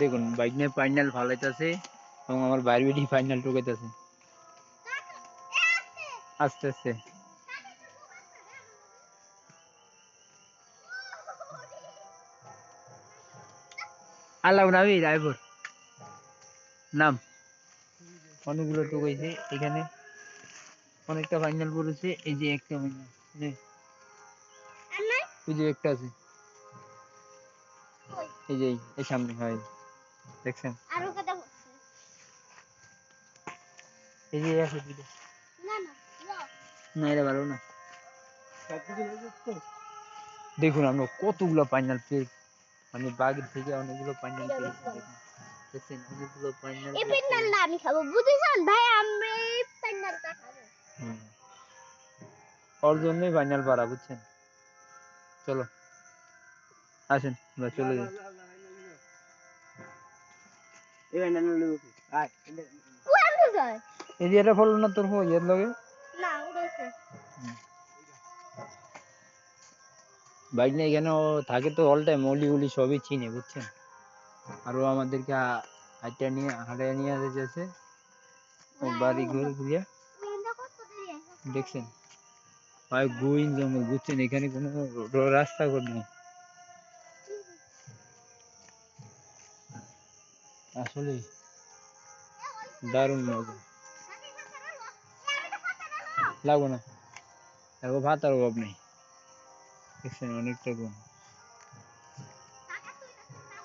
দেখুন বাইক নিয়ে ফাইনাল ফালাইতেছে এবং আমার বাইরে বেটি ফাইনাল ঢুকাইতেছে আস্তে আস্তে। আল্লাহ নাবি ড্রাইভার নাম অনেকগুলো ঢুকাইছে এখানে, অনেকটা ফাইনাল পড়েছে। এই যে একটা ফাইনাল, এই যে একটা আছে, এই যে এই সামনে হয় দেখছেন, এই যে আছে দুটো। না এটা ভালো না। দেখুন আমরা কতগুলো ফাইনাল পেয়ে, মানে বাগের থেকে অনেকগুলো ফাইনাল পেয়েছি। দেখছেন অনেকগুলো ফাইনাল। এই ফাইনালটা আমি খাবো বুঝেছেন ভাই, আমরা এই ফাইনালটা খাবো। ওর জন্যই ফাইনাল পারা, বুঝছেন। চলো আসেন আমরা চলে যাই। এই ফাইনাল লইব কি আয় কোন যায় এই যে এটা ফলো না তোর হো এর লগে না উড়েছে। বাইক নিয়ে এখানে থাকে তো অল টাইম, অলি উলি সবই চিনে, বুঝছেন। আরো আমাদেরকে হাঁটায় নিয়ে যেতেছে ও বাড়ি ঘর ঘুরিয়া। দেখছেন ভাই গোয়িং জঙ্গল, বুঝছেন, এখানে কোনো রাস্তা ঘাট নেই। আসলে দারুণ মজা, লাগবো না, ভাত আর অভাব নেই। দেখছেন অনেকটা গুণ।